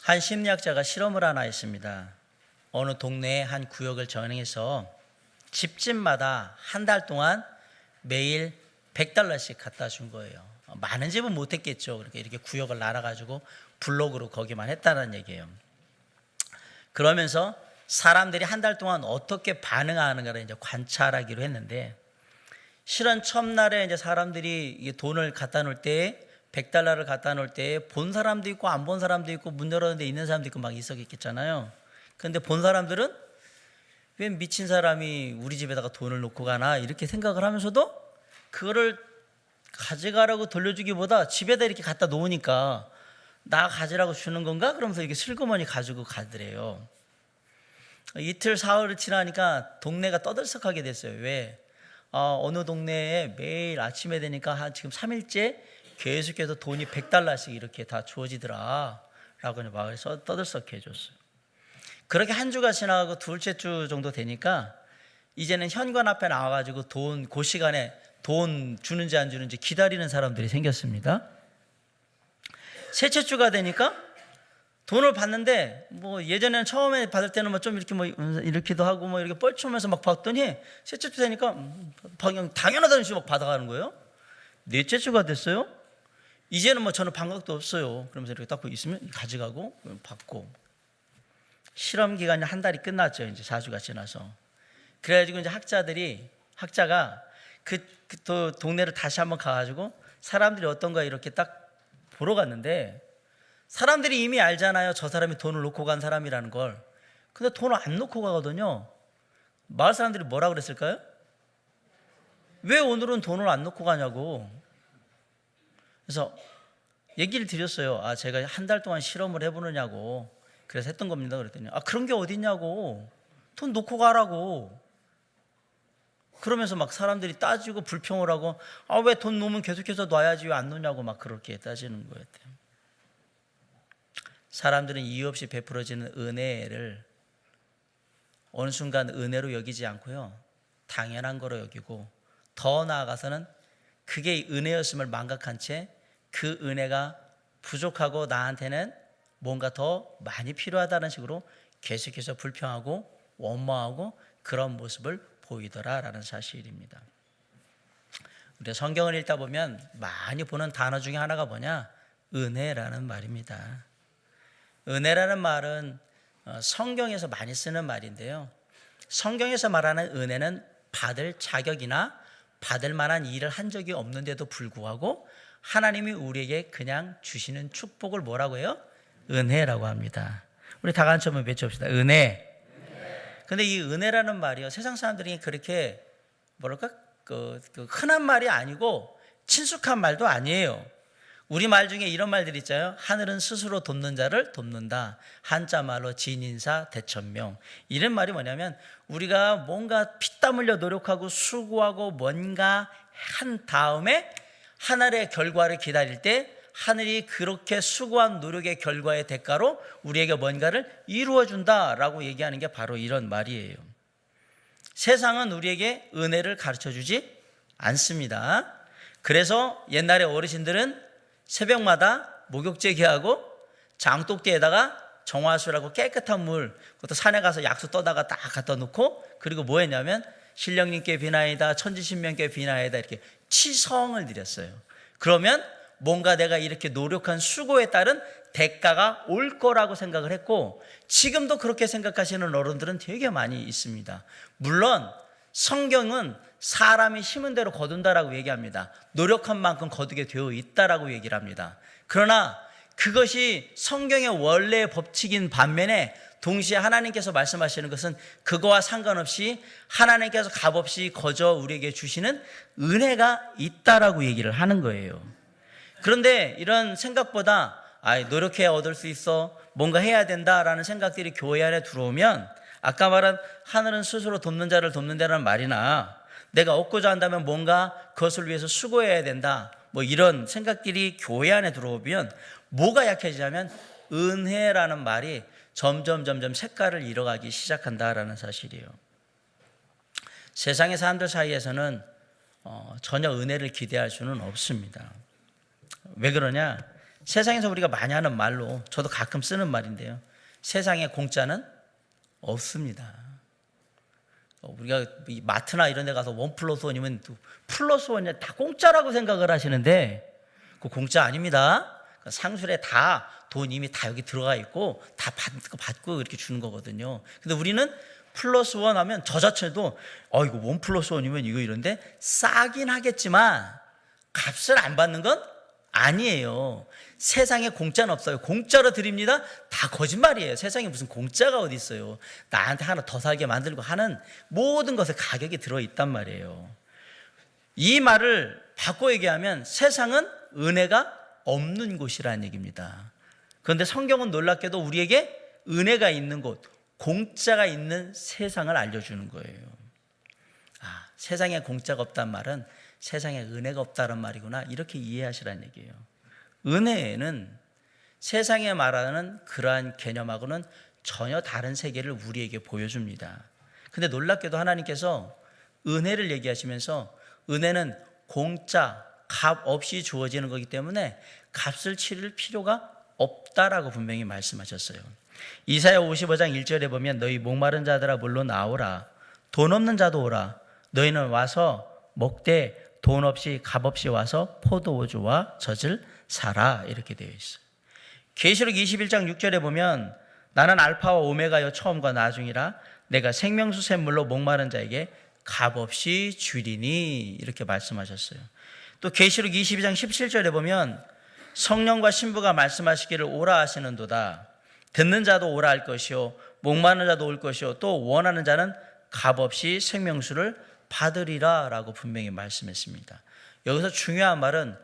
한 심리학자가 실험을 하나 했습니다. 어느 동네의 한 구역을 정해서 집집마다 한 달 동안 매일 $100씩 갖다 준 거예요. 많은 집은 못했겠죠. 그러니까 이렇게 구역을 나눠가지고 블록으로 거기만 했다는 얘기예요. 그러면서 사람들이 한 달 동안 어떻게 반응하는가를 이제 관찰하기로 했는데, 실은 첫날에 이제 사람들이 돈을 갖다 놓을 때, $100를 갖다 놓을 때 본 사람도 있고 안 본 사람도 있고 문 열었는데 있는 사람도 있고 막 있었겠잖아요. 그런데 본 사람들은 왜 미친 사람이 우리 집에다가 돈을 놓고 가나 이렇게 생각을 하면서도 그거를 가져가라고 돌려주기보다 집에다 이렇게 갖다 놓으니까 나 가지라고 주는 건가? 그러면서 이렇게 슬그머니 가지고 가더래요. 이틀 사흘을 지나니까 동네가 떠들썩하게 됐어요. 왜? 어느 동네에 매일 아침에 되니까 한 지금 3일째 계속해서 돈이 $100씩 이렇게 다 주어지더라 라고 마을에서 떠들썩해 줬어요. 그렇게 한 주가 지나가고 둘째 주 정도 되니까 이제는 현관 앞에 나와가지고 그 시간에 돈 주는지 안 주는지 기다리는 사람들이 생겼습니다. 셋째 주가 되니까 돈을 받는데 예전에는 처음에 받을 때는 좀 이렇게 이렇게도 하고 이렇게 뻘쭘해서 막 받더니 셋째 주 되니까 그냥 당연하다는 식으로 막 받아가는 거예요. 넷째 주가 됐어요. 이제는 저는 반각도 없어요. 그러면서 이렇게 딱 있으면 가져가고 받고. 실험 기간이 한 달이 끝났죠. 이제 4주가 지나서. 그래가지고 이제 학자가 또 동네를 다시 한번 가가지고 사람들이 어떤가 이렇게 딱 보러 갔는데, 사람들이 이미 알잖아요. 저 사람이 돈을 놓고 간 사람이라는 걸. 근데 돈을 안 놓고 가거든요. 마을 사람들이 뭐라 그랬을까요? 왜 오늘은 돈을 안 놓고 가냐고. 그래서 얘기를 드렸어요. 제가 한 달 동안 실험을 해보느냐고. 그래서 했던 겁니다. 그랬더니 그런 게 어딨냐고. 돈 놓고 가라고. 그러면서 막 사람들이 따지고 불평을 하고 왜 돈 놓으면 계속해서 놔야지 왜 안 놓냐고 막 그렇게 따지는 거였대요. 사람들은 이유 없이 베풀어지는 은혜를 어느 순간 은혜로 여기지 않고요, 당연한 거로 여기고, 더 나아가서는 그게 은혜였음을 망각한 채 그 은혜가 부족하고 나한테는 뭔가 더 많이 필요하다는 식으로 계속해서 불평하고 원망하고 그런 모습을 보이더라라는 사실입니다. 우리가 성경을 읽다 보면 많이 보는 단어 중에 하나가 뭐냐? 은혜라는 말입니다. 은혜라는 말은 성경에서 많이 쓰는 말인데요, 성경에서 말하는 은혜는 받을 자격이나 받을 만한 일을 한 적이 없는데도 불구하고 하나님이 우리에게 그냥 주시는 축복을 뭐라고 해요? 은혜라고 합니다. 우리 다 같이 한번 외쳐봅시다. 은혜. 근데 이 은혜라는 말이요, 세상 사람들이 그렇게 흔한 말이 아니고 친숙한 말도 아니에요. 우리 말 중에 이런 말들 있잖아요. 하늘은 스스로 돕는 자를 돕는다. 한자 말로 진인사 대천명. 이런 말이 뭐냐면, 우리가 뭔가 피땀 흘려 노력하고 수고하고 뭔가 한 다음에 하늘의 결과를 기다릴 때 하늘이 그렇게 수고한 노력의 결과의 대가로 우리에게 뭔가를 이루어 준다라고 얘기하는 게 바로 이런 말이에요. 세상은 우리에게 은혜를 가르쳐 주지 않습니다. 그래서 옛날에 어르신들은 새벽마다 목욕제기하고 장독대에다가 정화수라고 깨끗한 물, 그것도 산에 가서 약수 떠다가 딱 갖다 놓고, 그리고 뭐 했냐면 신령님께 비나이다, 천지신명께 비나이다 이렇게 치성을 드렸어요. 그러면 뭔가 내가 이렇게 노력한 수고에 따른 대가가 올 거라고 생각을 했고, 지금도 그렇게 생각하시는 어른들은 되게 많이 있습니다. 물론 성경은 사람이 심은 대로 거둔다라고 얘기합니다. 노력한 만큼 거두게 되어 있다라고 얘기를 합니다. 그러나 그것이 성경의 원래의 법칙인 반면에 동시에 하나님께서 말씀하시는 것은 그거와 상관없이 하나님께서 값없이 거저 우리에게 주시는 은혜가 있다라고 얘기를 하는 거예요. 그런데 이런 생각보다 노력해야 얻을 수 있어, 뭔가 해야 된다라는 생각들이 교회 안에 들어오면, 아까 말한 하늘은 스스로 돕는 자를 돕는다는 말이나 내가 얻고자 한다면 뭔가 그것을 위해서 수고해야 된다, 이런 생각들이 교회 안에 들어오면 뭐가 약해지냐면 은혜라는 말이 점점 색깔을 잃어가기 시작한다라는 사실이에요. 세상의 사람들 사이에서는 전혀 은혜를 기대할 수는 없습니다. 왜 그러냐? 세상에서 우리가 많이 하는 말로, 저도 가끔 쓰는 말인데요, 세상에 공짜는 없습니다. 우리가 이 마트나 이런 데 가서 1+1이면 +1이 다 공짜라고 생각을 하시는데 그 공짜 아닙니다. 상술에 다 돈 이미 다 여기 들어가 있고 다 받고 이렇게 주는 거거든요. 근데 우리는 +1 하면 저 자체도 이거 1+1이면 이거 이런데 싸긴 하겠지만 값을 안 받는 건 아니에요. 세상에 공짜는 없어요. 공짜로 드립니다. 다 거짓말이에요. 세상에 무슨 공짜가 어디 있어요. 나한테 하나 더 사게 만들고 하는 모든 것에 가격이 들어있단 말이에요. 이 말을 바꿔 얘기하면 세상은 은혜가 없는 곳이라는 얘기입니다. 그런데 성경은 놀랍게도 우리에게 은혜가 있는 곳, 공짜가 있는 세상을 알려주는 거예요. 세상에 공짜가 없다는 말은 세상에 은혜가 없다는 말이구나, 이렇게 이해하시라는 얘기예요. 은혜는 세상에 말하는 그러한 개념하고는 전혀 다른 세계를 우리에게 보여줍니다. 근데 놀랍게도 하나님께서 은혜를 얘기하시면서 은혜는 공짜, 값 없이 주어지는 거기 때문에 값을 치를 필요가 없다라고 분명히 말씀하셨어요. 이사야 55장 1절에 보면 너희 목마른 자들아 물로 나오라, 돈 없는 자도 오라, 너희는 와서 먹되 돈 없이 값 없이 와서 포도주와 젖을 사라, 이렇게 되어 있어요. 계시록 21장 6절에 보면 나는 알파와 오메가여 처음과 나중이라, 내가 생명수 샘물로 목마른 자에게 값 없이 주리니, 이렇게 말씀하셨어요. 또 계시록 22장 17절에 보면 성령과 신부가 말씀하시기를 오라 하시는도다. 듣는 자도 오라 할 것이요 목마른 자도 올 것이요 또 원하는 자는 값없이 생명수를 받으리라 라고 분명히 말씀했습니다. 여기서 중요한 말은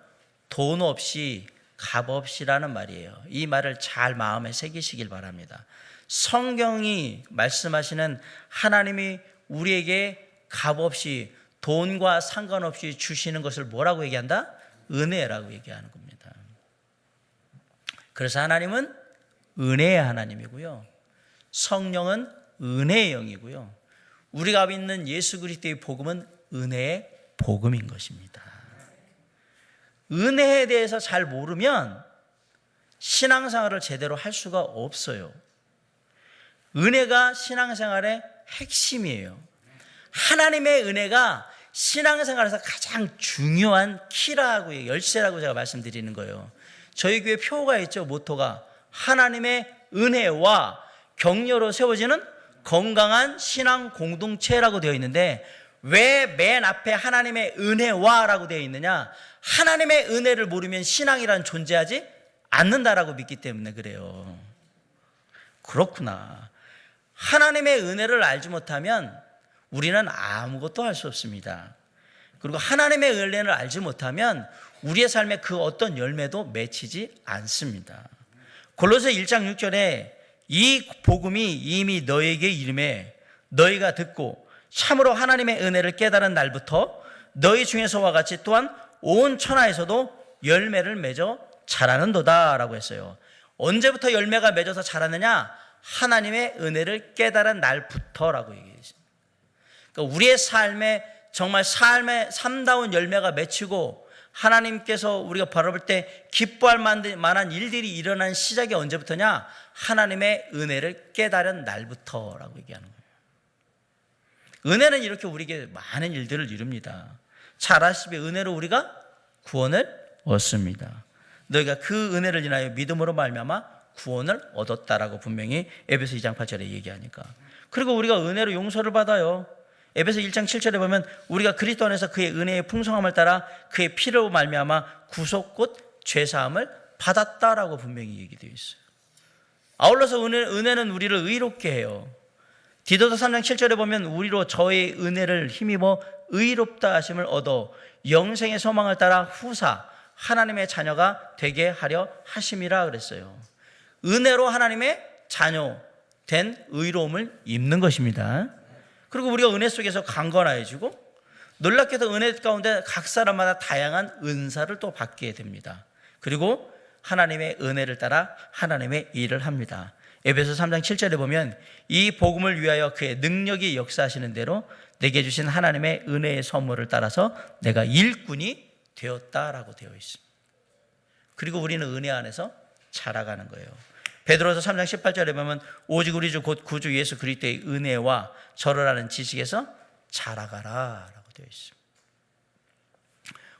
돈 없이 값없이라는 말이에요. 이 말을 잘 마음에 새기시길 바랍니다. 성경이 말씀하시는 하나님이 우리에게 값없이 돈과 상관없이 주시는 것을 뭐라고 얘기한다? 은혜라고 얘기하는 겁니다. 그래서 하나님은 은혜의 하나님이고요, 성령은 은혜의 영이고요, 우리가 믿는 예수 그리스도의 복음은 은혜의 복음인 것입니다. 은혜에 대해서 잘 모르면 신앙생활을 제대로 할 수가 없어요. 은혜가 신앙생활의 핵심이에요. 하나님의 은혜가 신앙생활에서 가장 중요한 키라고, 열쇠라고 제가 말씀드리는 거예요. 저희 교회 표가 있죠. 모토가 하나님의 은혜와 격려로 세워지는 건강한 신앙 공동체라고 되어 있는데, 왜 맨 앞에 하나님의 은혜와 라고 되어 있느냐? 하나님의 은혜를 모르면 신앙이란 존재하지 않는다라고 믿기 때문에 그래요. 그렇구나. 하나님의 은혜를 알지 못하면 우리는 아무것도 할 수 없습니다. 그리고 하나님의 은혜를 알지 못하면 우리의 삶에 그 어떤 열매도 맺히지 않습니다. 골로새 1장 6절에 이 복음이 이미 너에게 이름에 너희가 듣고 참으로 하나님의 은혜를 깨달은 날부터 너희 중에서와 같이 또한 온 천하에서도 열매를 맺어 자라는도다 라고 했어요. 언제부터 열매가 맺어서 자라느냐? 하나님의 은혜를 깨달은 날부터라고 얘기했습니다. 그러니까 우리의 삶에 정말 삶의 참다운 열매가 맺히고 하나님께서 우리가 바라볼 때 기뻐할 만한 일들이 일어난 시작이 언제부터냐? 하나님의 은혜를 깨달은 날부터라고 얘기하는 거예요. 은혜는 이렇게 우리에게 많은 일들을 이룹니다. 잘 아시다시피 은혜로 우리가 구원을 얻습니다. 너희가 그 은혜를 인하여 믿음으로 말미암아 구원을 얻었다라고 분명히 에베소 2장 8절에 얘기하니까. 그리고 우리가 은혜로 용서를 받아요. 에베소 1장 7절에 보면 우리가 그리스도 안에서 그의 은혜의 풍성함을 따라 그의 피로 말미암아 구속 곧 죄사함을 받았다라고 분명히 얘기되어 있어요. 아울러서 은혜는 우리를 의롭게 해요. 디도서 3장 7절에 보면 우리로 저의 은혜를 힘입어 의롭다 하심을 얻어 영생의 소망을 따라 후사 하나님의 자녀가 되게 하려 하심이라 그랬어요. 은혜로 하나님의 자녀 된 의로움을 입는 것입니다. 그리고 우리가 은혜 속에서 강건해지고 놀랍게도 은혜 가운데 각 사람마다 다양한 은사를 또 받게 됩니다. 그리고 하나님의 은혜를 따라 하나님의 일을 합니다. 에베소 3장 7절에 보면 이 복음을 위하여 그의 능력이 역사하시는 대로 내게 주신 하나님의 은혜의 선물을 따라서 내가 일꾼이 되었다라고 되어 있습니다. 그리고 우리는 은혜 안에서 자라가는 거예요. 베드로서 3장 18절에 보면 오직 우리 주 곧 구주 예수 그리스도의 은혜와 저를 아는 지식에서 자라가라 라고 되어 있습니다.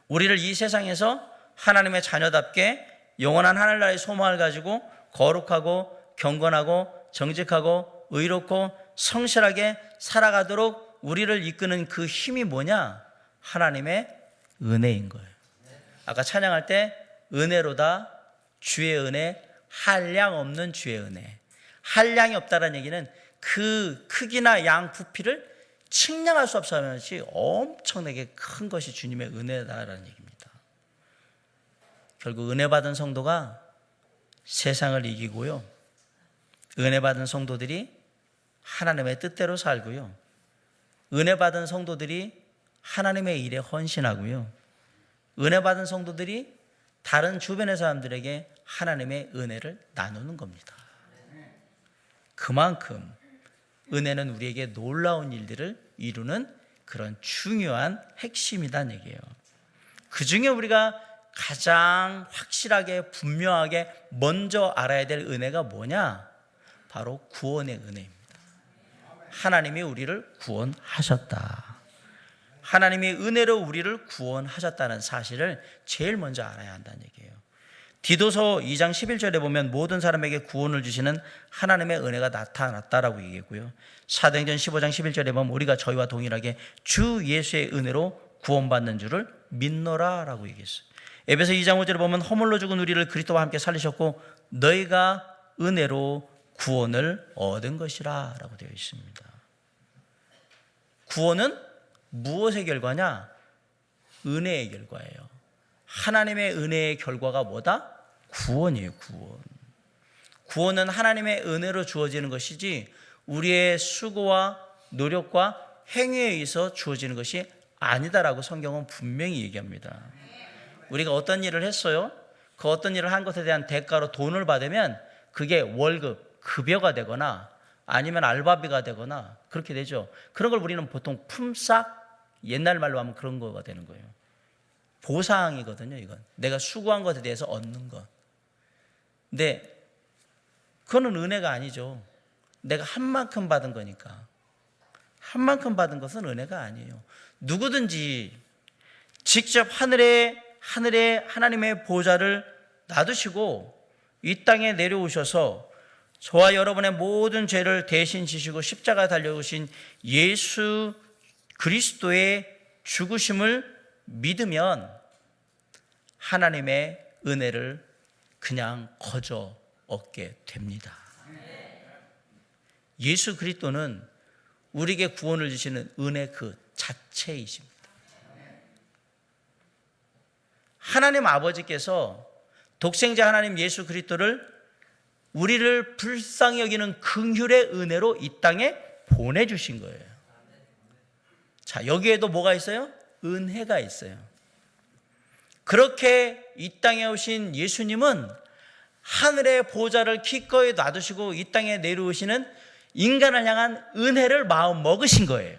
우리를 이 세상에서 하나님의 자녀답게 영원한 하늘나라의 소망을 가지고 거룩하고 경건하고 정직하고 의롭고 성실하게 살아가도록 우리를 이끄는 그 힘이 뭐냐? 하나님의 은혜인 거예요. 아까 찬양할 때 은혜로다 주의 은혜, 한량 없는 주의 은혜. 한량이 없다는 얘기는 그 크기나 양 부피를 측량할 수 없이 엄청나게 큰 것이 주님의 은혜다라는 얘기입니다. 결국 은혜 받은 성도가 세상을 이기고요, 은혜 받은 성도들이 하나님의 뜻대로 살고요, 은혜 받은 성도들이 하나님의 일에 헌신하고요, 은혜 받은 성도들이 다른 주변의 사람들에게 하나님의 은혜를 나누는 겁니다. 그만큼 은혜는 우리에게 놀라운 일들을 이루는 그런 중요한 핵심이란 얘기예요. 그 중에 우리가 가장 확실하게 분명하게 먼저 알아야 될 은혜가 뭐냐? 바로 구원의 은혜입니다. 하나님이 우리를 구원하셨다. 하나님이 은혜로 우리를 구원하셨다는 사실을 제일 먼저 알아야 한다는 얘기예요. 디도서 2장 11절에 보면 모든 사람에게 구원을 주시는 하나님의 은혜가 나타났다라고 얘기했고요. 사도행전 15장 11절에 보면 우리가 저희와 동일하게 주 예수의 은혜로 구원받는 줄을 믿노라라고 얘기했어요. 에베소 2장 5절에 보면 허물로 죽은 우리를 그리스도와 함께 살리셨고 너희가 은혜로 구원을 얻은 것이라 라고 되어 있습니다. 구원은 무엇의 결과냐? 은혜의 결과예요. 하나님의 은혜의 결과가 뭐다? 구원이에요. 구원은 하나님의 은혜로 주어지는 것이지 우리의 수고와 노력과 행위에 의해서 주어지는 것이 아니다라고 성경은 분명히 얘기합니다. 우리가 어떤 일을 했어요? 그 어떤 일을 한 것에 대한 대가로 돈을 받으면 그게 월급, 급여가 되거나 아니면 알바비가 되거나 그렇게 되죠. 그런 걸 우리는 보통 품삯, 옛날 말로 하면 그런 거가 되는 거예요. 보상이거든요. 이건 내가 수고한 것에 대해서 얻는 것. 근데 그거는 은혜가 아니죠. 내가 한 만큼 받은 거니까. 한 만큼 받은 것은 은혜가 아니에요. 누구든지 직접 하늘에 하나님의 보좌를 놔두시고 이 땅에 내려오셔서 저와 여러분의 모든 죄를 대신 지시고 십자가에 달려오신 예수 그리스도의 죽으심을 믿으면 하나님의 은혜를 그냥 거저 얻게 됩니다. 예수 그리스도는 우리에게 구원을 주시는 은혜 그 자체이십니다. 하나님 아버지께서 독생자 하나님 예수 그리스도를 우리를 불쌍히 여기는 긍휼의 은혜로 이 땅에 보내주신 거예요. 자, 여기에도 뭐가 있어요? 은혜가 있어요. 그렇게 이 땅에 오신 예수님은 하늘의 보좌를 기꺼이 놔두시고 이 땅에 내려오시는 인간을 향한 은혜를 마음 먹으신 거예요.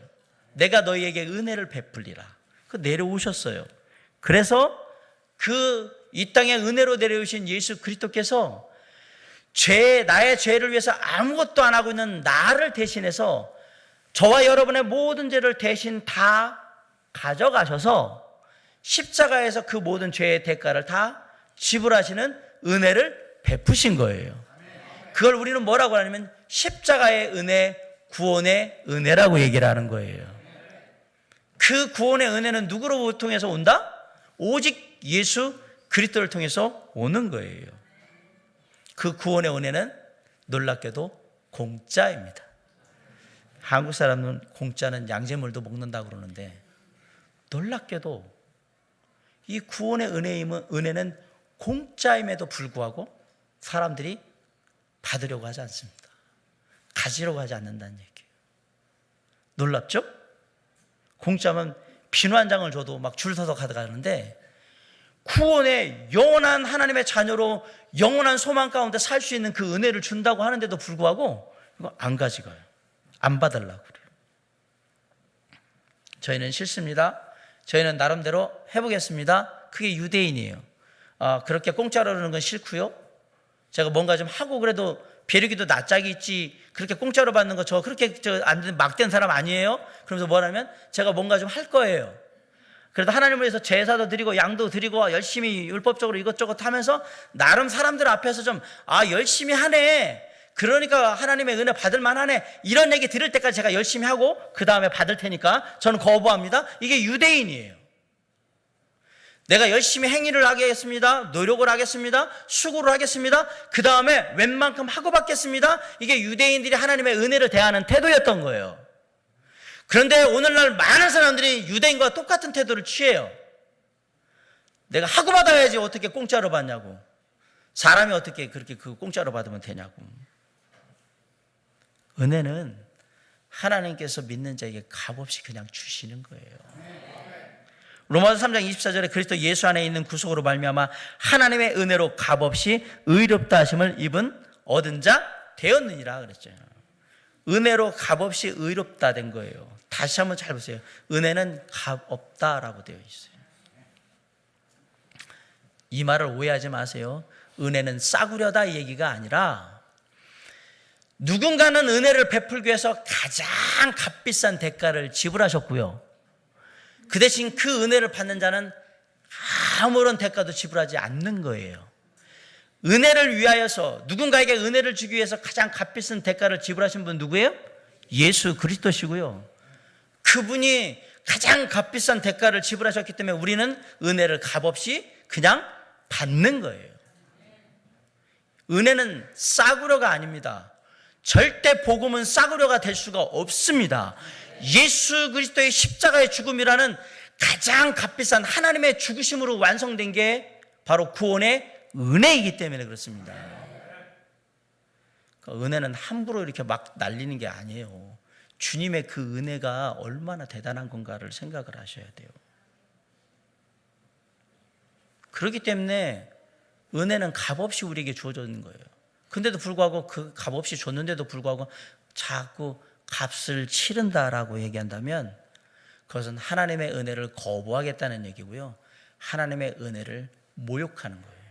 내가 너희에게 은혜를 베풀리라. 그 내려오셨어요. 그래서 이 땅에 은혜로 내려오신 예수 그리스도께서 나의 죄를 위해서 아무것도 안 하고 있는 나를 대신해서 저와 여러분의 모든 죄를 대신 다 가져가셔서 십자가에서 그 모든 죄의 대가를 다 지불하시는 은혜를 베푸신 거예요. 그걸 우리는 뭐라고 하냐면 십자가의 은혜, 구원의 은혜라고 얘기를 하는 거예요. 그 구원의 은혜는 누구로 통해서 온다? 오직 예수 그리스도를 통해서 오는 거예요. 그 구원의 은혜는 놀랍게도 공짜입니다. 한국 사람은 공짜는 양잿물도 먹는다고 그러는데 놀랍게도 이 구원의 은혜는 공짜임에도 불구하고 사람들이 받으려고 하지 않습니다. 가지려고 하지 않는다는 얘기예요. 놀랍죠? 공짜면 비누 한 장을 줘도 막 줄 서서 가져가는데 구원의 영원한 하나님의 자녀로 영원한 소망 가운데 살 수 있는 그 은혜를 준다고 하는데도 불구하고 이거 안 가져가요. 안 받으려고 그래요. 저희는 싫습니다. 저희는 나름대로 해보겠습니다. 그게 유대인이에요. 그렇게 공짜로 그러는 건 싫고요. 제가 뭔가 좀 하고 그래도 벼르기도 낯짝이 있지 그렇게 공짜로 받는 거 저 그렇게 안 막된 사람 아니에요? 그러면서 뭐라면 제가 뭔가 좀 할 거예요. 그래도 하나님을 위해서 제사도 드리고 양도 드리고 열심히 율법적으로 이것저것 하면서 나름 사람들 앞에서 좀 열심히 하네, 그러니까 하나님의 은혜 받을 만하네, 이런 얘기 들을 때까지 제가 열심히 하고 그 다음에 받을 테니까 저는 거부합니다. 이게 유대인이에요. 내가 열심히 행위를 하겠습니다, 노력을 하겠습니다, 수고를 하겠습니다, 그 다음에 웬만큼 하고 받겠습니다. 이게 유대인들이 하나님의 은혜를 대하는 태도였던 거예요. 그런데 오늘날 많은 사람들이 유대인과 똑같은 태도를 취해요. 내가 하고 받아야지 어떻게 공짜로 받냐고, 사람이 어떻게 그렇게 그 공짜로 받으면 되냐고. 은혜는 하나님께서 믿는 자에게 값없이 그냥 주시는 거예요. 로마서 3장 24절에 그리스도 예수 안에 있는 구속으로 말미암아 하나님의 은혜로 값없이 의롭다 하심을 입은 얻은 자 되었느니라 그랬죠. 은혜로 값없이 의롭다 된 거예요. 다시 한번 잘 보세요. 은혜는 값없다라고 되어 있어요. 이 말을 오해하지 마세요. 은혜는 싸구려다 이 얘기가 아니라 누군가는 은혜를 베풀기 위해서 가장 값비싼 대가를 지불하셨고요. 그 대신 그 은혜를 받는 자는 아무런 대가도 지불하지 않는 거예요. 은혜를 위하여서 누군가에게 은혜를 주기 위해서 가장 값비싼 대가를 지불하신 분 누구예요? 예수 그리스도시고요. 그분이 가장 값비싼 대가를 지불하셨기 때문에 우리는 은혜를 값없이 그냥 받는 거예요. 은혜는 싸구려가 아닙니다. 절대 복음은 싸구려가 될 수가 없습니다. 예수 그리스도의 십자가의 죽음이라는 가장 값비싼 하나님의 죽으심으로 완성된 게 바로 구원의 은혜이기 때문에 그렇습니다. 그러니까 은혜는 함부로 이렇게 막 날리는 게 아니에요. 주님의 그 은혜가 얼마나 대단한 건가를 생각을 하셔야 돼요. 그렇기 때문에 은혜는 값없이 우리에게 주어지는 거예요. 근데도 불구하고 그 값없이 줬는데도 불구하고 자꾸 값을 치른다라고 얘기한다면 그것은 하나님의 은혜를 거부하겠다는 얘기고요. 하나님의 은혜를 모욕하는 거예요.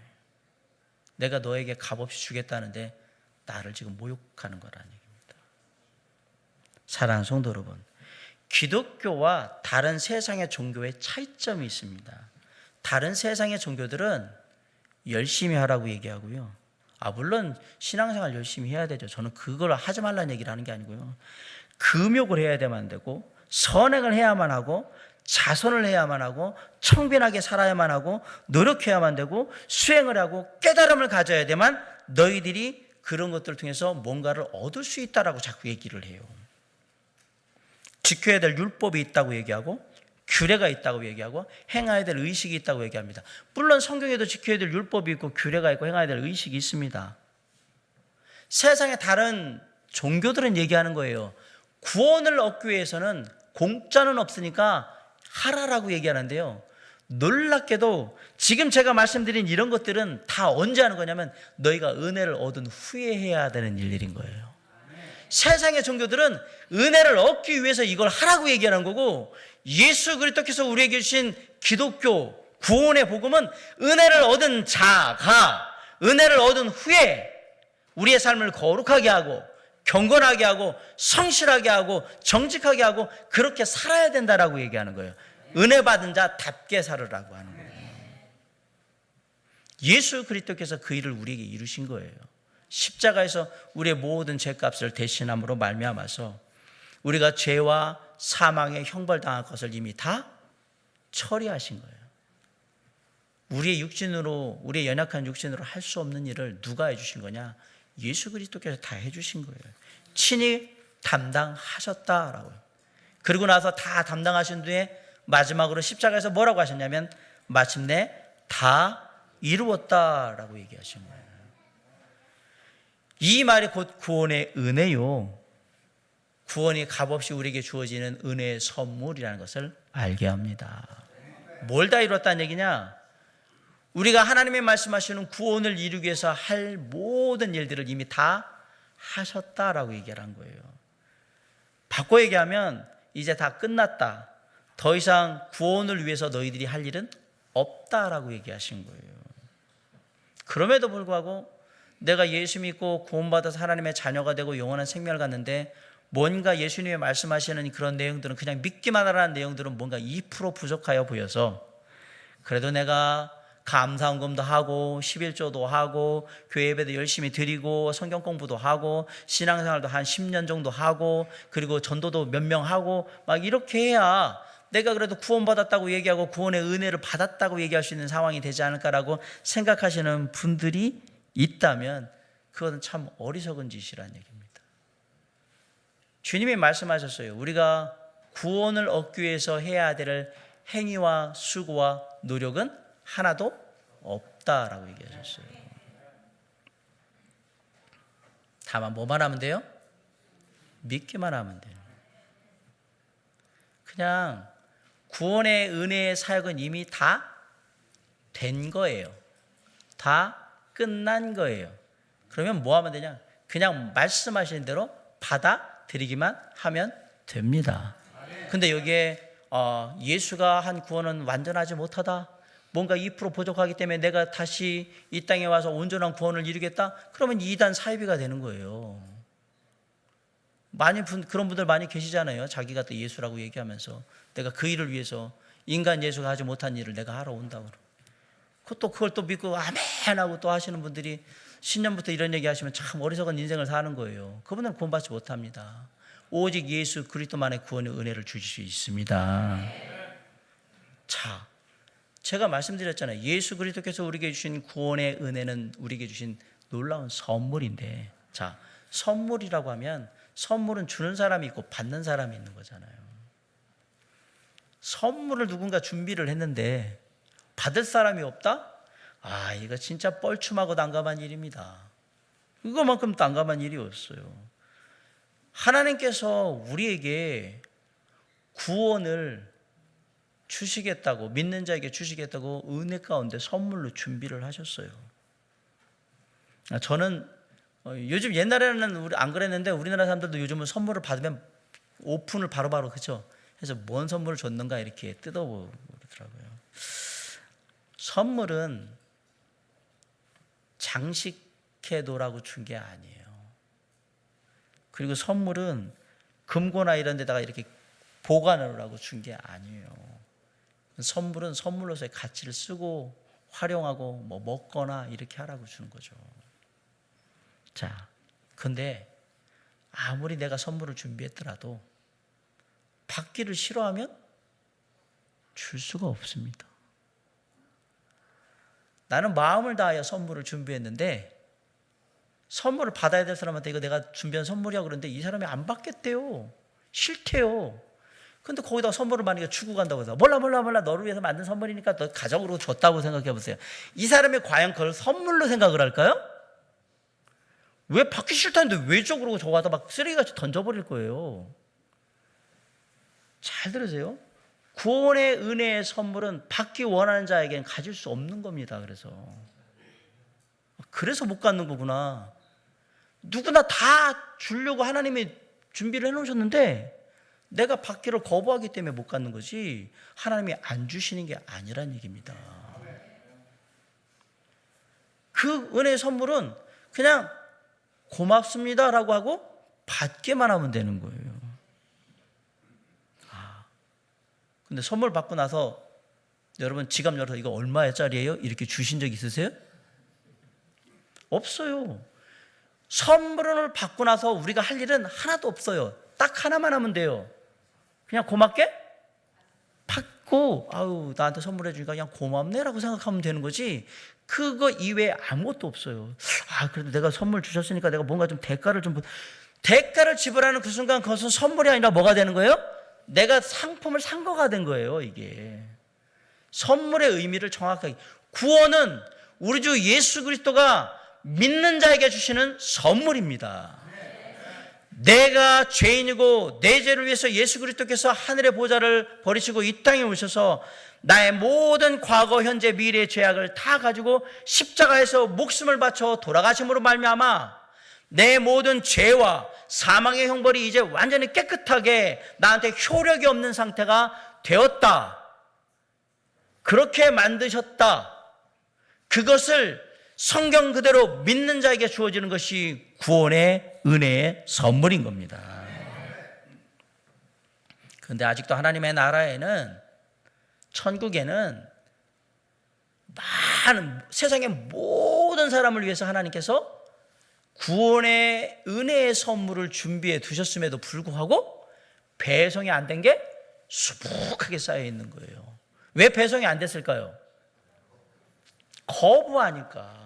내가 너에게 값없이 주겠다는데 나를 지금 모욕하는 거라는 얘기입니다. 사랑하는 성도 여러분, 기독교와 다른 세상의 종교의 차이점이 있습니다. 다른 세상의 종교들은 열심히 하라고 얘기하고요. 물론 신앙생활 열심히 해야 되죠. 저는 그걸 하지 말라는 얘기를 하는 게 아니고요. 금욕을 해야 되만 되고 선행을 해야만 하고 자선을 해야만 하고 청빈하게 살아야만 하고 노력해야만 되고 수행을 하고 깨달음을 가져야 되만 너희들이 그런 것들을 통해서 뭔가를 얻을 수 있다라고 자꾸 얘기를 해요. 지켜야 될 율법이 있다고 얘기하고 규례가 있다고 얘기하고 행해야 될 의식이 있다고 얘기합니다. 물론 성경에도 지켜야 될 율법이 있고 규례가 있고 행해야 될 의식이 있습니다. 세상의 다른 종교들은 얘기하는 거예요. 구원을 얻기 위해서는 공짜는 없으니까 하라라고 얘기하는데요. 놀랍게도 지금 제가 말씀드린 이런 것들은 다 언제 하는 거냐면 너희가 은혜를 얻은 후에 해야 되는 일들인 거예요. 세상의 종교들은 은혜를 얻기 위해서 이걸 하라고 얘기하는 거고 예수 그리스도께서 우리에게 주신 기독교 구원의 복음은 은혜를 얻은 자가 은혜를 얻은 후에 우리의 삶을 거룩하게 하고 경건하게 하고 성실하게 하고 정직하게 하고 그렇게 살아야 된다라고 얘기하는 거예요. 은혜 받은 자답게 살으라고 하는 거예요. 예수 그리스도께서 그 일을 우리에게 이루신 거예요. 십자가에서 우리의 모든 죄값을 대신함으로 말미암아서 우리가 죄와 사망의 형벌당할 것을 이미 다 처리하신 거예요. 우리의 육신으로, 우리의 연약한 육신으로 할 수 없는 일을 누가 해주신 거냐? 예수 그리스도께서 다 해주신 거예요. 친히 담당하셨다라고요. 그리고 나서 다 담당하신 뒤에 마지막으로 십자가에서 뭐라고 하셨냐면 마침내 다 이루었다라고 얘기하신 거예요. 이 말이 곧 구원의 은혜요. 구원이 값없이 우리에게 주어지는 은혜의 선물이라는 것을 알게 합니다. 뭘 다 이뤘다는 얘기냐? 우리가 하나님의 말씀하시는 구원을 이루기 위해서 할 모든 일들을 이미 다 하셨다라고 얘기를 한 거예요. 바꿔 얘기하면 이제 다 끝났다. 더 이상 구원을 위해서 너희들이 할 일은 없다라고 얘기하신 거예요. 그럼에도 불구하고 내가 예수 믿고 구원받아서 하나님의 자녀가 되고 영원한 생명을 갖는데 뭔가 예수님이 말씀하시는 그런 내용들은 그냥 믿기만 하라는 내용들은 뭔가 2% 부족하여 보여서 그래도 내가 감사헌금도 하고 11조도 하고 교회 예배도 열심히 드리고 성경 공부도 하고 신앙생활도 한 10년 정도 하고 그리고 전도도 몇 명 하고 막 이렇게 해야 내가 그래도 구원받았다고 얘기하고 구원의 은혜를 받았다고 얘기할 수 있는 상황이 되지 않을까라고 생각하시는 분들이 있다면 그건 참 어리석은 짓이라는 얘기입니다. 주님이 말씀하셨어요. 우리가 구원을 얻기 위해서 해야 될 행위와 수고와 노력은 하나도 없다라고 얘기하셨어요. 다만 뭐만 하면 돼요? 믿기만 하면 돼요. 그냥 구원의 은혜의 사역은 이미 다 된 거예요. 다 끝난 거예요. 그러면 뭐 하면 되냐? 그냥 말씀하시는 대로 받아들이기만 하면 됩니다. 근데 여기에 예수가 한 구원은 완전하지 못하다, 뭔가 2% 부족하기 때문에 내가 다시 이 땅에 와서 온전한 구원을 이루겠다? 그러면 2단 사이비가 되는 거예요. 그런 분들 많이 계시잖아요. 자기가 또 예수라고 얘기하면서 내가 그 일을 위해서 인간 예수가 하지 못한 일을 내가 하러 온다고 그걸 또 믿고 아멘 하고 또 하시는 분들이 신년부터 이런 얘기 하시면 참 어리석은 인생을 사는 거예요. 그분은 구원받지 못합니다. 오직 예수 그리스도만의 구원의 은혜를 주실 수 있습니다. 자, 제가 말씀드렸잖아요. 예수 그리스도께서 우리에게 주신 구원의 은혜는 우리에게 주신 놀라운 선물인데, 자, 선물이라고 하면 선물은 주는 사람이 있고 받는 사람이 있는 거잖아요. 선물을 누군가 준비를 했는데 받을 사람이 없다? 이거 진짜 뻘쭘하고 난감한 일입니다. 이거만큼 난감한 일이 없어요. 하나님께서 우리에게 구원을 주시겠다고, 믿는 자에게 주시겠다고 은혜 가운데 선물로 준비를 하셨어요. 저는 요즘 옛날에는 안 그랬는데 우리나라 사람들도 요즘은 선물을 받으면 오픈을 바로바로 그죠? 해서 뭔 선물을 줬는가 이렇게 뜯어보고 그러더라고요. 선물은 장식해놓으라고 준 게 아니에요. 그리고 선물은 금고나 이런 데다가 이렇게 보관하라고 준 게 아니에요. 선물은 선물로서의 가치를 쓰고 활용하고 뭐 먹거나 이렇게 하라고 주는 거죠. 자, 근데 아무리 내가 선물을 준비했더라도 받기를 싫어하면 줄 수가 없습니다. 나는 마음을 다하여 선물을 준비했는데 선물을 받아야 될 사람한테 이거 내가 준비한 선물이야 그러는데 이 사람이 안 받겠대요. 싫대요. 근데 거기다가 선물을 만약에 주고 간다고 해서 몰라 너를 위해서 만든 선물이니까 너 가정으로 줬다고 생각해 보세요. 이 사람이 과연 그걸 선물로 생각을 할까요? 왜 받기 싫다는데 왜 줘? 그러고 저거 갖다 막 쓰레기같이 던져버릴 거예요. 잘 들으세요. 구원의 은혜의 선물은 받기 원하는 자에게는 가질 수 없는 겁니다. 그래서 못 갖는 거구나. 누구나 다 주려고 하나님이 준비를 해놓으셨는데 내가 받기를 거부하기 때문에 못 갖는 거지 하나님이 안 주시는 게 아니란 얘기입니다. 그 은혜의 선물은 그냥 고맙습니다라고 하고 받기만 하면 되는 거예요. 근데 선물 받고 나서 여러분 지갑 열어서 이거 얼마짜리예요? 이렇게 주신 적 있으세요? 없어요. 선물을 받고 나서 우리가 할 일은 하나도 없어요. 딱 하나만 하면 돼요. 그냥 고맙게 받고 나한테 선물해 주니까 그냥 고맙네라고 생각하면 되는 거지 그거 이외에 아무것도 없어요. 그래도 내가 선물 주셨으니까 내가 뭔가 좀 대가를 지불하는 그 순간 그것은 선물이 아니라 뭐가 되는 거예요? 내가 상품을 산 거가 된 거예요. 이게 선물의 의미를 정확하게, 구원은 우리 주 예수 그리스도가 믿는 자에게 주시는 선물입니다. 내가 죄인이고 내 죄를 위해서 예수 그리스도께서 하늘의 보좌를 버리시고 이 땅에 오셔서 나의 모든 과거 현재 미래의 죄악을 다 가지고 십자가에서 목숨을 바쳐 돌아가심으로 말미암아 내 모든 죄와 사망의 형벌이 이제 완전히 깨끗하게 나한테 효력이 없는 상태가 되었다. 그렇게 만드셨다. 그것을 성경 그대로 믿는 자에게 주어지는 것이 구원의 은혜의 선물인 겁니다. 그런데 아직도 하나님의 나라에는, 천국에는 많은 세상의 모든 사람을 위해서 하나님께서 구원의 은혜의 선물을 준비해 두셨음에도 불구하고 배송이 안 된 게 수북하게 쌓여 있는 거예요. 왜 배송이 안 됐을까요? 거부하니까,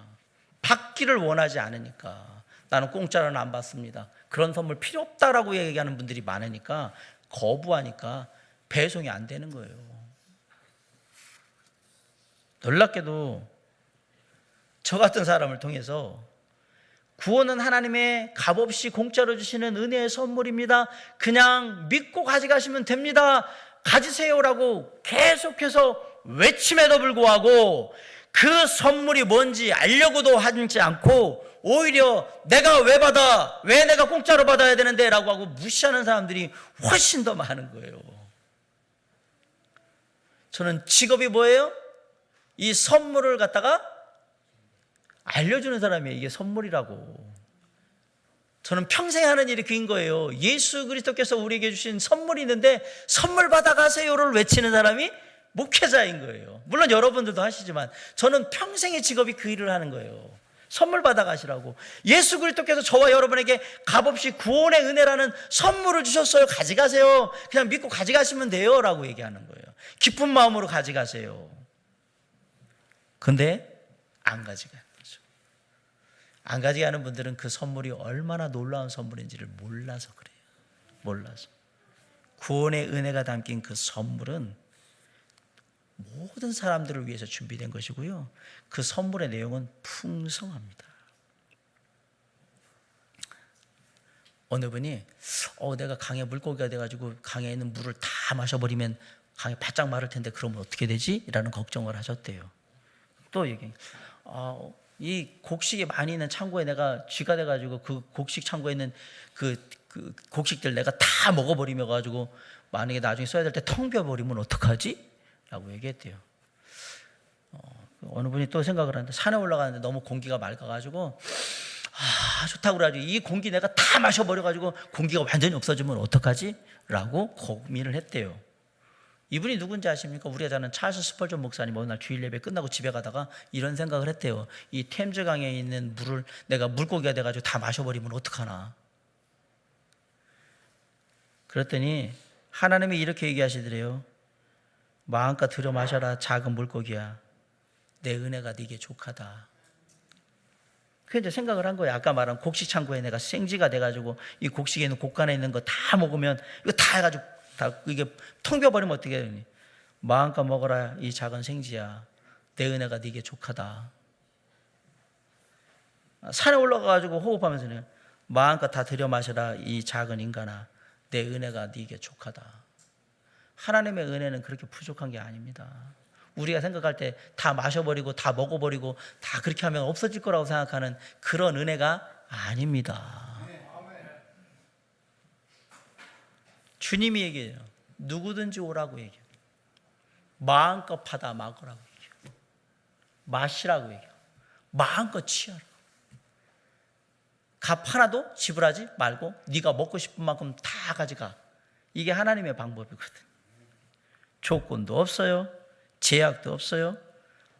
받기를 원하지 않으니까. 나는 공짜로는 안 받습니다, 그런 선물 필요 없다라고 얘기하는 분들이 많으니까, 거부하니까 배송이 안 되는 거예요. 놀랍게도 저 같은 사람을 통해서 구원은 하나님의 값없이 공짜로 주시는 은혜의 선물입니다, 그냥 믿고 가져가시면 됩니다, 가지세요라고 계속해서 외침에도 불구하고 그 선물이 뭔지 알려고도 하지 않고 오히려 내가 왜 받아? 왜 내가 공짜로 받아야 되는데? 라고 하고 무시하는 사람들이 훨씬 더 많은 거예요. 저는 직업이 뭐예요? 이 선물을 갖다가 알려주는 사람이에요. 이게 선물이라고. 저는 평생 하는 일이 그인 거예요. 예수 그리스도께서 우리에게 주신 선물이 있는데 선물 받아가세요를 외치는 사람이 목회자인 거예요. 물론 여러분들도 하시지만 저는 평생의 직업이 그 일을 하는 거예요. 선물 받아가시라고. 예수 그리스도께서 저와 여러분에게 값없이 구원의 은혜라는 선물을 주셨어요. 가져가세요. 그냥 믿고 가져가시면 돼요 라고 얘기하는 거예요. 기쁜 마음으로 가져가세요. 근데 안 가져가는 거죠. 안 가져가는 분들은 그 선물이 얼마나 놀라운 선물인지를 몰라서 그래요. 몰라서. 구원의 은혜가 담긴 그 선물은 모든 사람들을 위해서 준비된 것이고요, 그 선물의 내용은 풍성합니다. 어느 분이 내가 강에 물고기가 돼가지고 강에 있는 물을 다 마셔버리면 강에 바짝 마를 텐데 그러면 어떻게 되지? 라는 걱정을 하셨대요. 또 얘기, 이 곡식이 많이 있는 창고에 내가 쥐가 돼가지고 그 곡식 창고에 있는 그 곡식들 내가 다 먹어버리며 가지고 만약에 나중에 써야 될 때 텅 비어버리면 어떡하지? 라고 얘기했대요. 어느 분이 또 생각을 하는데 산에 올라가는데 너무 공기가 맑아가지고 좋다고 그래가지고 이 공기 내가 다 마셔버려가지고 공기가 완전히 없어지면 어떡하지? 라고 고민을 했대요. 이분이 누군지 아십니까? 우리가 잘 아는 찰스 스펄전 목사님 어느 날 주일 예배 끝나고 집에 가다가 이런 생각을 했대요. 이 템즈강에 있는 물을 내가 물고기가 돼가지고 다 마셔버리면 어떡하나? 그랬더니 하나님이 이렇게 얘기하시더래요. 마음껏 들여 마셔라 작은 물고기야, 내 은혜가 네게 족하다. 그래서 이제 생각을 한 거예요. 아까 말한 곡식 창고에 내가 생쥐가 돼가지고 이 곡식에 있는 곡간에 있는 거 다 먹으면 이거 다 해가지고 다 이게 텅 비어버리면 어떻게 되니? 마음껏 먹어라 이 작은 생쥐야, 내 은혜가 네게 족하다. 산에 올라가가지고 호흡하면서는 마음껏 다 들여 마셔라 이 작은 인간아, 내 은혜가 네게 족하다. 하나님의 은혜는 그렇게 부족한 게 아닙니다. 우리가 생각할 때 다 마셔버리고 다 먹어버리고 다 그렇게 하면 없어질 거라고 생각하는 그런 은혜가 아닙니다. 주님이 얘기해요. 누구든지 오라고 얘기해요. 마음껏 받아 먹으라고 얘기해요. 마시라고 얘기해요. 마음껏 취하라고. 값 하나도 지불하지 말고 네가 먹고 싶은 만큼 다 가져가. 이게 하나님의 방법이거든. 조건도 없어요. 제약도 없어요.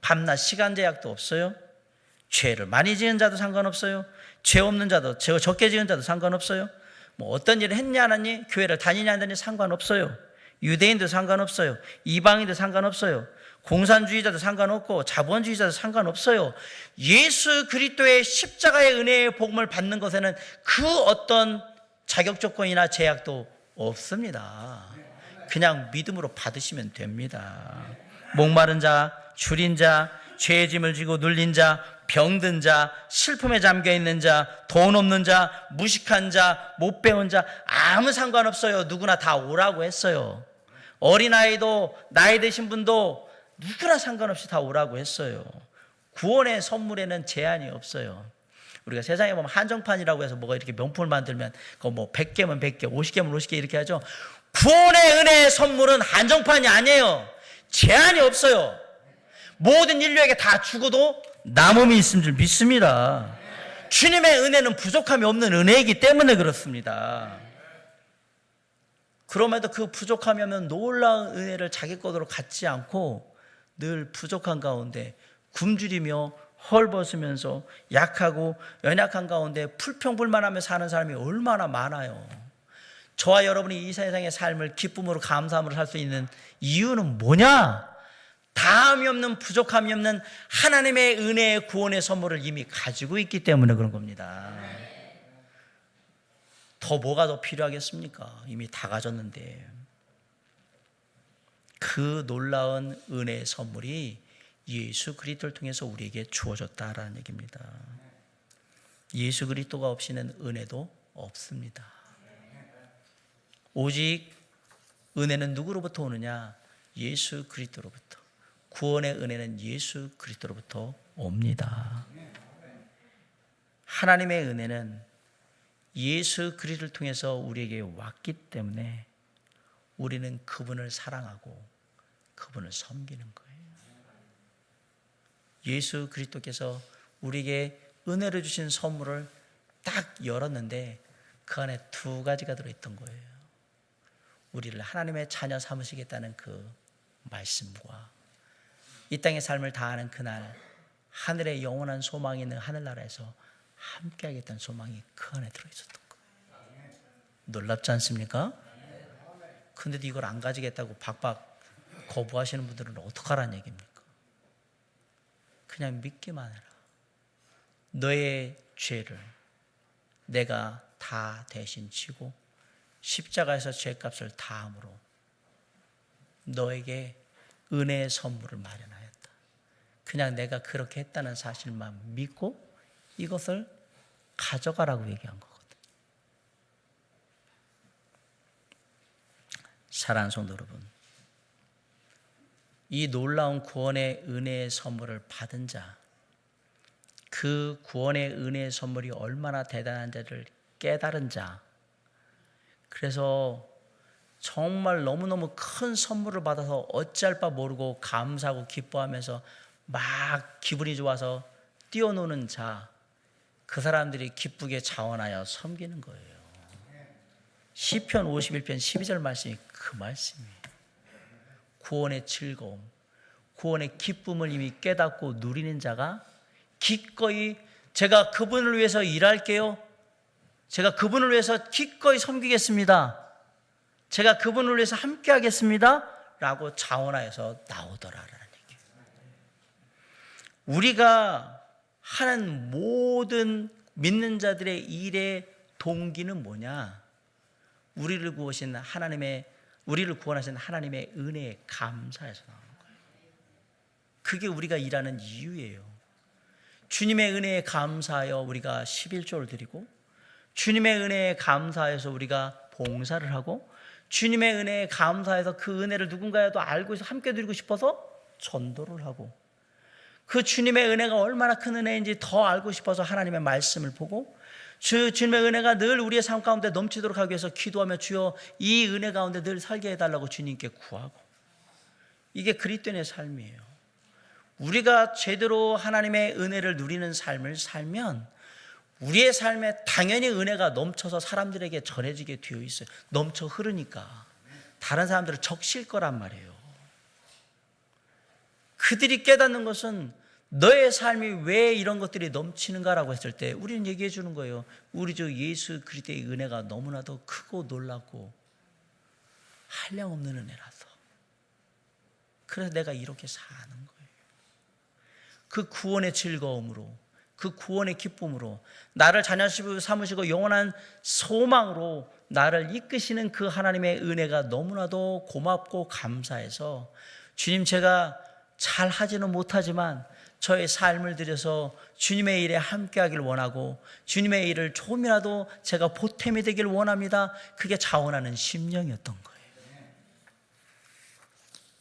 밤낮 시간 제약도 없어요. 죄를 많이 지은 자도 상관없어요. 죄 없는 자도, 죄 적게 지은 자도 상관없어요. 뭐 어떤 일을 했냐 안 했니, 교회를 다니냐 안 다니냐 상관없어요. 유대인도 상관없어요. 이방인도 상관없어요. 공산주의자도 상관없고 자본주의자도 상관없어요. 예수 그리스도의 십자가의 은혜의 복음을 받는 것에는 그 어떤 자격 조건이나 제약도 없습니다. 그냥 믿음으로 받으시면 됩니다. 목마른 자, 줄인 자, 죄의 짐을 지고 눌린 자, 병든 자, 슬픔에 잠겨있는 자, 돈 없는 자, 무식한 자, 못 배운 자 아무 상관없어요. 누구나 다 오라고 했어요. 어린아이도 나이 드신 분도 누구나 상관없이 다 오라고 했어요. 구원의 선물에는 제한이 없어요. 우리가 세상에 보면 한정판이라고 해서 뭐가 이렇게 명품을 만들면 그거 뭐 100개면 100개, 50개면 50개 이렇게 하죠. 구원의 은혜의 선물은 한정판이 아니에요. 제한이 없어요. 모든 인류에게 다 주고도 남음이 있는 줄 믿습니다. 주님의 은혜는 부족함이 없는 은혜이기 때문에 그렇습니다. 그럼에도 그 부족함이 없는 놀라운 은혜를 자기 것으로 갖지 않고 늘 부족한 가운데 굶주리며 헐벗으면서 약하고 연약한 가운데 불평불만하며 사는 사람이 얼마나 많아요. 저와 여러분이 이 세상의 삶을 기쁨으로 감사함으로 살 수 있는 이유는 뭐냐? 다함이 없는 부족함이 없는 하나님의 은혜의 구원의 선물을 이미 가지고 있기 때문에 그런 겁니다. 더 뭐가 더 필요하겠습니까? 이미 다 가졌는데. 그 놀라운 은혜의 선물이 예수 그리스도를 통해서 우리에게 주어졌다라는 얘기입니다. 예수 그리스도가 없이는 은혜도 없습니다. 오직 은혜는 누구로부터 오느냐? 예수 그리스도로부터. 구원의 은혜는 예수 그리스도로부터 옵니다. 하나님의 은혜는 예수 그리스도를 통해서 우리에게 왔기 때문에 우리는 그분을 사랑하고 그분을 섬기는 거예요. 예수 그리스도께서 우리에게 은혜를 주신 선물을 딱 열었는데 그 안에 두 가지가 들어있던 거예요. 우리를 하나님의 자녀 삼으시겠다는 그 말씀과 이 땅의 삶을 다하는 그날 하늘의 영원한 소망이 있는 하늘나라에서 함께 하겠다는 소망이 그 안에 들어있었던 거예요. 놀랍지 않습니까? 근데도 이걸 안 가지겠다고 박박 거부하시는 분들은 어떡하라는 얘기입니까? 그냥 믿기만 해라. 너의 죄를 내가 다 대신 지고 십자가에서 죄값을 다함으로 너에게 은혜의 선물을 마련하였다. 그냥 내가 그렇게 했다는 사실만 믿고 이것을 가져가라고 얘기한 거거든. 사랑하는 성도 여러분, 이 놀라운 구원의 은혜의 선물을 받은 자, 그 구원의 은혜의 선물이 얼마나 대단한지를 깨달은 자, 그래서 정말 너무너무 큰 선물을 받아서 어찌할 바 모르고 감사하고 기뻐하면서 막 기분이 좋아서 뛰어노는 자, 그 사람들이 기쁘게 자원하여 섬기는 거예요. 시편 51편 12절 말씀이 그 말씀이에요. 구원의 즐거움, 구원의 기쁨을 이미 깨닫고 누리는 자가 기꺼이 제가 그분을 위해서 일할게요. 제가 그분을 위해서 기꺼이 섬기겠습니다. 제가 그분을 위해서 함께 하겠습니다. 라고 자원하여서 나오더라라는 얘기예요. 우리가 하는 모든 믿는 자들의 일의 동기는 뭐냐? 우리를 구하신 하나님의, 우리를 구원하신 하나님의 은혜에 감사해서 나오는 거예요. 그게 우리가 일하는 이유예요. 주님의 은혜에 감사하여 우리가 11조를 드리고, 주님의 은혜에 감사해서 우리가 봉사를 하고, 주님의 은혜에 감사해서 그 은혜를 누군가라도 알고 함께 누리고 싶어서 전도를 하고, 그 주님의 은혜가 얼마나 큰 은혜인지 더 알고 싶어서 하나님의 말씀을 보고, 주님의 은혜가 늘 우리의 삶 가운데 넘치도록 하기 위해서 기도하며 주여 이 은혜 가운데 늘 살게 해달라고 주님께 구하고, 이게 그리스도인의 삶이에요. 우리가 제대로 하나님의 은혜를 누리는 삶을 살면 우리의 삶에 당연히 은혜가 넘쳐서 사람들에게 전해지게 되어 있어요. 넘쳐 흐르니까 다른 사람들을 적실 거란 말이에요. 그들이 깨닫는 것은 너의 삶이 왜 이런 것들이 넘치는가라고 했을 때 우리는 얘기해 주는 거예요. 우리 주 예수 그리스도의 은혜가 너무나도 크고 놀랍고 한량없는 은혜라서, 그래서 내가 이렇게 사는 거예요. 그 구원의 즐거움으로, 그 구원의 기쁨으로, 나를 자녀 삼으시고 영원한 소망으로 나를 이끄시는 그 하나님의 은혜가 너무나도 고맙고 감사해서, 주님 제가 잘 하지는 못하지만 저의 삶을 들여서 주님의 일에 함께 하길 원하고 주님의 일을 조금이라도 제가 보탬이 되길 원합니다. 그게 자원하는 심령이었던 거예요.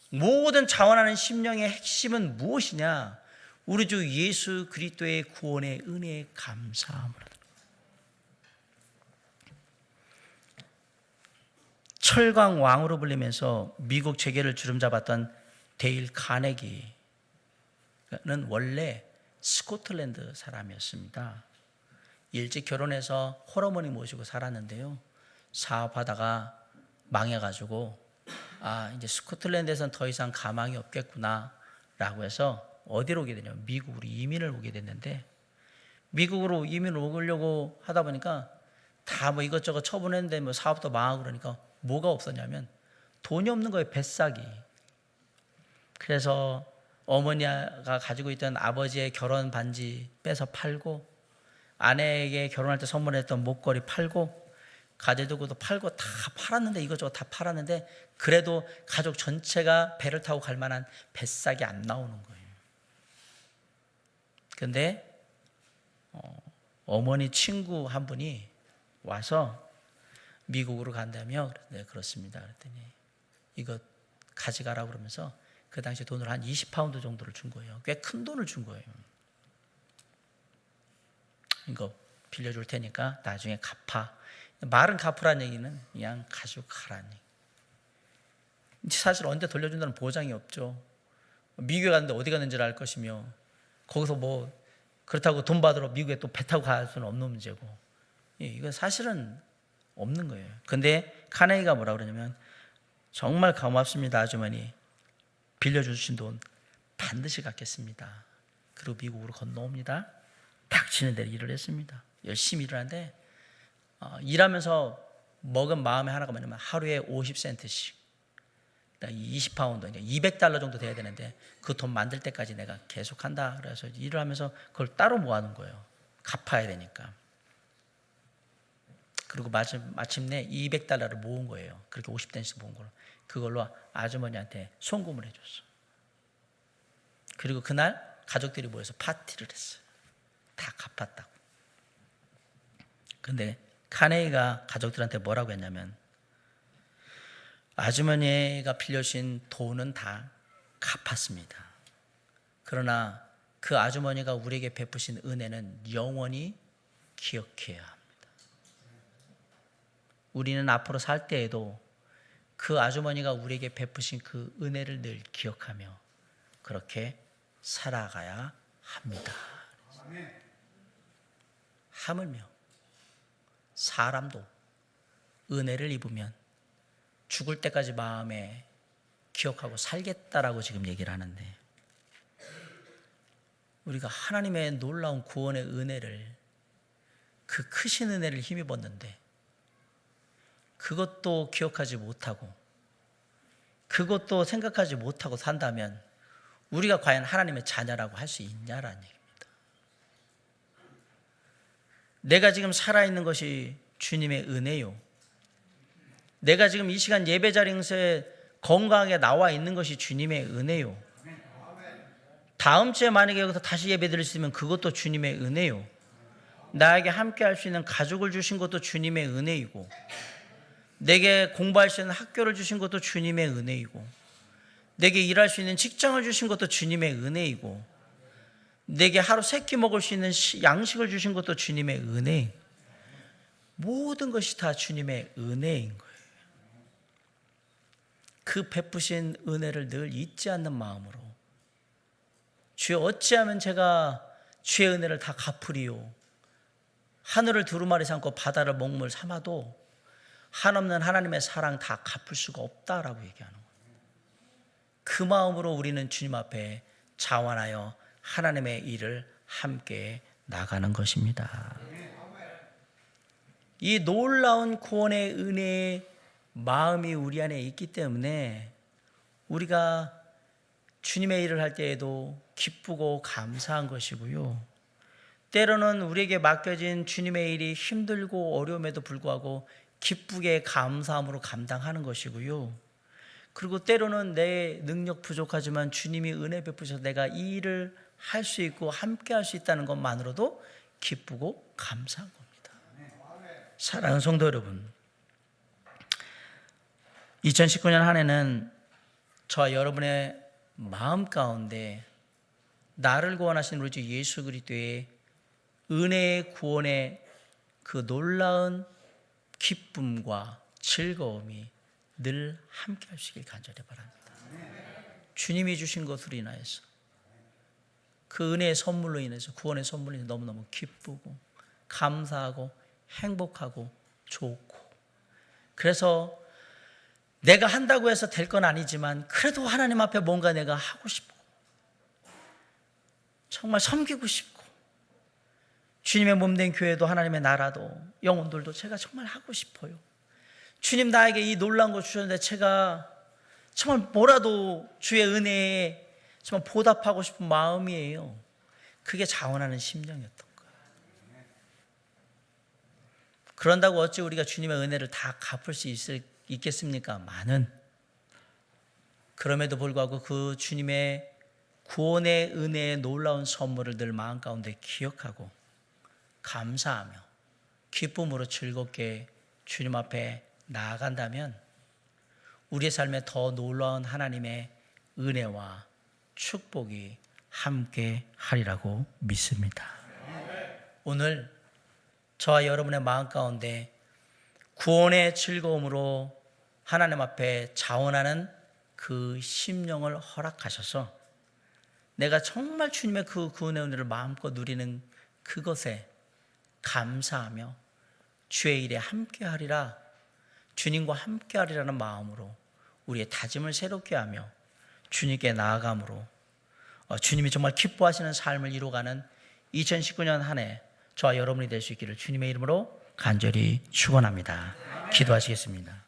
모든 자원하는 심령의 핵심은 무엇이냐? 우리 주 예수 그리스도의 구원의 은혜에 감사함으로. 철강 왕으로 불리면서 미국 재계를 주름잡았던 데일 카네기는 원래 스코틀랜드 사람이었습니다. 일찍 결혼해서 홀어머니 모시고 살았는데요. 사업하다가 망해가지고 이제 스코틀랜드에서는 더 이상 가망이 없겠구나 라고 해서 어디로 오게 되냐면 미국으로 이민을 오게 됐는데, 미국으로 이민을 오려고 하다 보니까 다 뭐 이것저것 처분했는데 뭐 사업도 망하고 그러니까 뭐가 없었냐면 돈이 없는 거예요. 뱃사기. 그래서 어머니가 가지고 있던 아버지의 결혼 반지 빼서 팔고, 아내에게 결혼할 때 선물했던 목걸이 팔고, 가재도구도 팔고 다 팔았는데, 이것저것 다 팔았는데 그래도 가족 전체가 배를 타고 갈 만한 뱃삭이 안 나오는 거예요. 근데 어머니 친구 한 분이 와서 미국으로 간다며. 네, 그렇습니다. 그랬더니 이거 가져가라고 그러면서 그 당시 돈으로 한 20파운드 정도를 준 거예요. 꽤 큰 돈을 준 거예요. 이거 빌려줄 테니까 나중에 갚아. 말은 갚으라는 얘기는 그냥 가지고 가라는 얘기. 사실 언제 돌려준다는 보장이 없죠. 미국에 갔는데 어디 갔는지를 알 것이며, 거기서 뭐 그렇다고 돈 받으러 미국에 또 배 타고 갈 수는 없는 문제고, 이거 사실은 없는 거예요. 근데 카네기가 뭐라 그러냐면, 정말 고맙습니다 아주머니, 빌려주신 돈 반드시 갚겠습니다. 그리고 미국으로 건너옵니다. 닥치는 대로 일을 했습니다. 열심히 일을 하는데 일하면서 먹은 마음의 하나가 뭐냐면 하루에 50센트씩, 20파운드, 200달러 정도 돼야 되는데 그 돈 만들 때까지 내가 계속한다. 그래서 일을 하면서 그걸 따로 모아놓은 거예요. 갚아야 되니까. 그리고 마침내 200달러를 모은 거예요. 그렇게 50센트씩 모은 걸로. 그걸로 아주머니한테 송금을 해줬어. 그리고 그날 가족들이 모여서 파티를 했어요. 다 갚았다고. 근데 카네이가 가족들한테 뭐라고 했냐면, 아주머니가 빌려주신 돈은 다 갚았습니다. 그러나 그 아주머니가 우리에게 베푸신 은혜는 영원히 기억해야 합니다. 우리는 앞으로 살 때에도 그 아주머니가 우리에게 베푸신 그 은혜를 늘 기억하며 그렇게 살아가야 합니다. 하물며 사람도 은혜를 입으면 죽을 때까지 마음에 기억하고 살겠다라고 지금 얘기를 하는데, 우리가 하나님의 놀라운 구원의 은혜를, 그 크신 은혜를 힘입었는데 그것도 기억하지 못하고 그것도 생각하지 못하고 산다면 우리가 과연 하나님의 자녀라고 할 수 있냐라는 얘기입니다. 내가 지금 살아있는 것이 주님의 은혜요, 내가 지금 이 시간 예배 자리에 건강하게 나와 있는 것이 주님의 은혜요, 다음 주에 만약에 여기서 다시 예배 드릴 수 있으면 그것도 주님의 은혜요, 나에게 함께 할 수 있는 가족을 주신 것도 주님의 은혜이고, 내게 공부할 수 있는 학교를 주신 것도 주님의 은혜이고, 내게 일할 수 있는 직장을 주신 것도 주님의 은혜이고, 내게 하루 세 끼 먹을 수 있는 양식을 주신 것도 주님의 은혜. 모든 것이 다 주님의 은혜인 거예요. 그 베푸신 은혜를 늘 잊지 않는 마음으로, 주여 어찌하면 제가 주의 은혜를 다 갚으리요, 하늘을 두루마리 삼고 바다를 먹물 삼아도 한없는 하나님의 사랑 다 갚을 수가 없다라고 얘기하는 거예요. 그 마음으로 우리는 주님 앞에 자원하여 하나님의 일을 함께 나가는 것입니다. 이 놀라운 구원의 은혜의 마음이 우리 안에 있기 때문에 우리가 주님의 일을 할 때에도 기쁘고 감사한 것이고요, 때로는 우리에게 맡겨진 주님의 일이 힘들고 어려움에도 불구하고 기쁘게 감사함으로 감당하는 것이고요, 그리고 때로는 내 능력 부족하지만 주님이 은혜 베푸셔서 내가 이 일을 할 수 있고 함께 할 수 있다는 것만으로도 기쁘고 감사한 겁니다. 사랑하는 성도 여러분, 2019년 한 해는 저와 여러분의 마음 가운데 나를 구원하신 우리 주 예수 그리스도의 은혜의 구원의 그 놀라운 기쁨과 즐거움이 늘 함께 하시길 간절히 바랍니다. 주님이 주신 것으로 인하여서 그 은혜의 선물로 인해서, 구원의 선물로 인해서 너무너무 기쁘고 감사하고 행복하고 좋고, 그래서 내가 한다고 해서 될 건 아니지만 그래도 하나님 앞에 뭔가 내가 하고 싶고 정말 섬기고 싶고, 주님의 몸된 교회도 하나님의 나라도 영혼들도 제가 정말 하고 싶어요. 주님 나에게 이 놀라운 거 주셨는데 제가 정말 뭐라도 주의 은혜에 정말 보답하고 싶은 마음이에요. 그게 자원하는 심령이었던 거예요. 그런다고 어찌 우리가 주님의 은혜를 다 갚을 수 있겠습니까? 많은. 그럼에도 불구하고 그 주님의 구원의 은혜의 놀라운 선물을 늘 마음 가운데 기억하고 감사하며 기쁨으로 즐겁게 주님 앞에 나아간다면 우리의 삶에 더 놀라운 하나님의 은혜와 축복이 함께 하리라고 믿습니다. 오늘 저와 여러분의 마음 가운데 구원의 즐거움으로 하나님 앞에 자원하는 그 심령을 허락하셔서 내가 정말 주님의 그 구원의 은혜를 마음껏 누리는 그것에 감사하며 주의 일에 함께하리라, 주님과 함께하리라는 마음으로 우리의 다짐을 새롭게 하며 주님께 나아감으로 주님이 정말 기뻐하시는 삶을 이루어가는 2019년 한 해 저와 여러분이 될 수 있기를 주님의 이름으로 간절히 축원합니다. 기도하시겠습니다.